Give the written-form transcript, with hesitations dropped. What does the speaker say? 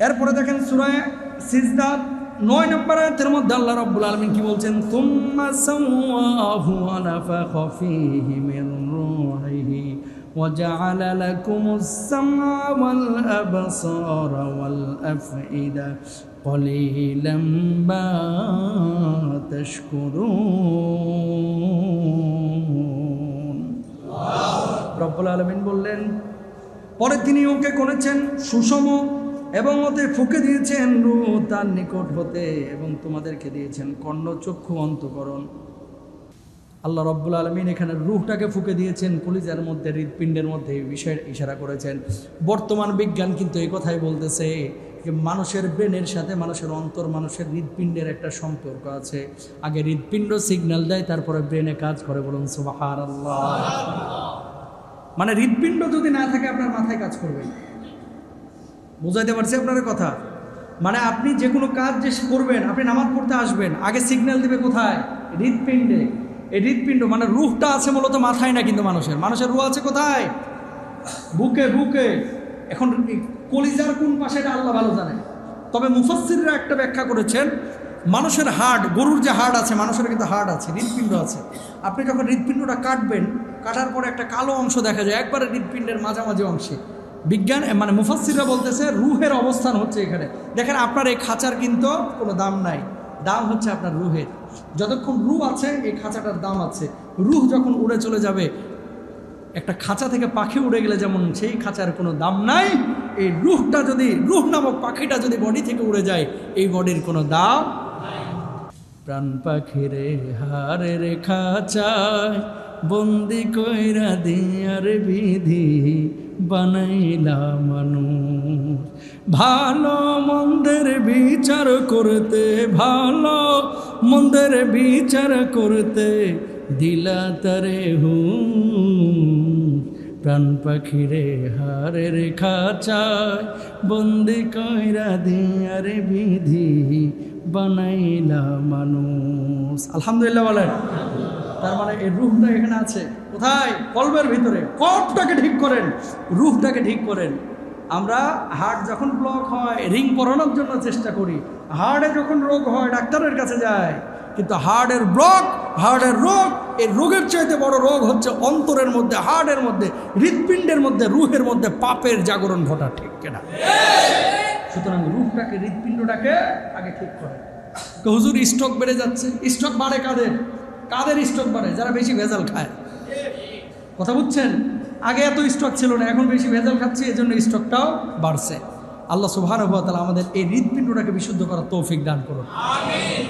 এরপরে দেখেন সূরা সিজদা 9 নম্বর আয়াতের মধ্যে আল্লাহ রাব্বুল আলামিন কি বলছেন, সুম্মা সাওয়াহু ওয়া নাফাখা ফীহি মির রূহিহি ওয়া জাআলা লাকুমুস সামআ ওয়াল আবসারা ওয়াল আফইদা ক্বালিলাম মা তাশকুরুন। রব্বুল আলামিন বললেন, পরে তিনি ওকে করেছেন সুষম এবং ওতে ফুঁকে দিয়েছেন রূহ তার নিকট হতে এবং তোমাদেরকে দিয়েছেন কর্ণ চক্ষু অন্তঃকরণ। আল্লাহ রব্বুল আলামিন এখানে রূহটাকে ফুঁকে দিয়েছেন কলিজার মধ্যে, হৃৎপিণ্ডের মধ্যে, এই বিষয়ের ইশারা করেছেন। বর্তমান বিজ্ঞান কিন্তু এই কথাই বলতেছে যে মানুষের ব্রেনের সাথে মানুষের অন্তর, মানুষের হৃৎপিণ্ডের একটা সম্পর্ক আছে। আগে হৃৎপিণ্ড সিগন্যাল দেয়, তারপরে ব্রেনে কাজ করে। বলুন সুবহানাল্লাহ। মানে হৃৎপিণ্ড যদি না থাকে আপনার মাথায় কাজ করবে। বুঝাইতে পারছি আপনার কথা? মানে আপনি যে কোনো কাজ যে করবেন, আপনি নামাজ পড়তে আসবেন, আগে সিগন্যাল দিবে কোথায়? হৃৎপিণ্ডে। এই হৃৎপিণ্ড মানে রূহটা আছে মূলত মাথায় না, কিন্তু মানুষের রূহ আছে কোথায়? বুকে। এখন কলিজার কোন পাশে এটা আল্লাহ ভালো জানে। তবে মুফাসসিররা একটা ব্যাখ্যা করেছেন, মানুষের হাড়, গরুর যে হাড় আছে, মানুষের কিন্তু হাড় আছে, হৃৎপিণ্ড আছে। আপনি যখন হৃৎপিণ্ডটা কাটবেন, কাটার পরে একটা কালো অংশ দেখা যায় একবারে হৃৎপিণ্ডের মাঝামাঝি অংশে। বিজ্ঞান মানে মুফাসসিররা বলতেছে রূহের অবস্থান হচ্ছে এখানে। দেখেন আপনার এই খাঁচার কিন্তু কোনো দাম নাই, দাম হচ্ছে আপনার রূহের। যতক্ষণ রূহ আছে এই খাঁচাটার দাম আছে। রূহ যখন উড়ে চলে যাবে, একটা খাঁচা থেকে পাখি উড়ে গেলে যেমন সেই খাঁচার কোনো দাম নাই, এই রূহটা যদি, রূহ নামক পাখিটা যদি বডি থেকে উড়ে যায়, এই বডির কোনো দাম নাই। প্রাণ পাখিরে হারের খাঁচায় বন্দি কইরা দিয়ার বিধি বানাইলা মানুষ। ভালো মন্দের বিচার করতে, ভালো মন্দের বিচার করতে দিলা তারে প্রাণ পাখিরে হারের খাঁচায় বন্দি কইরা দিয়ার বিধি বানাইলা মানুষ। আলহামদুলিল্লাহ বলেন। তার মানে এই রূহটা এখানে আছে কোথায়? কলবের ভিতরে। কলবটাকে ঠিক করেন, রূহটাকে ঠিক করেন। আমরা হার্ট যখন ব্লক হয় রিং পরানোর জন্য চেষ্টা করি, হার্টে যখন রোগ হয় ডাক্তারের কাছে যায়, কিন্তু হার্টের ব্লক, হার্টের রোগ, এই রোগের চাইতে বড় রোগ হচ্ছে অন্তরের মধ্যে, হার্টের মধ্যে, হৃৎপিণ্ডের মধ্যে, রূহের মধ্যে পাপের জাগরণ ঘটা। ঠিক কিনা? সুতরাং রূহটাকে, হৃৎপিণ্ডটাকে আগে ঠিক করেন। হুজুর স্ট্রোক বেড়ে যাচ্ছে। স্ট্রোক বাড়ে কাদের? কাদের স্ট্রোক বাড়ে? যারা বেশি ভেজাল খায়। কথা বুঝছেন? আগে এত স্ট্রোক ছিল না, এখন বেশি ভেজাল খাচ্ছে, এই জন্য স্ট্রোকটাও বাড়ছে। আল্লাহ সুবহানাহু ওয়া তাআলা আমাদের এই হৃৎপিণ্ডটাকে বিশুদ্ধ করার তৌফিক দান করুন। আমিন।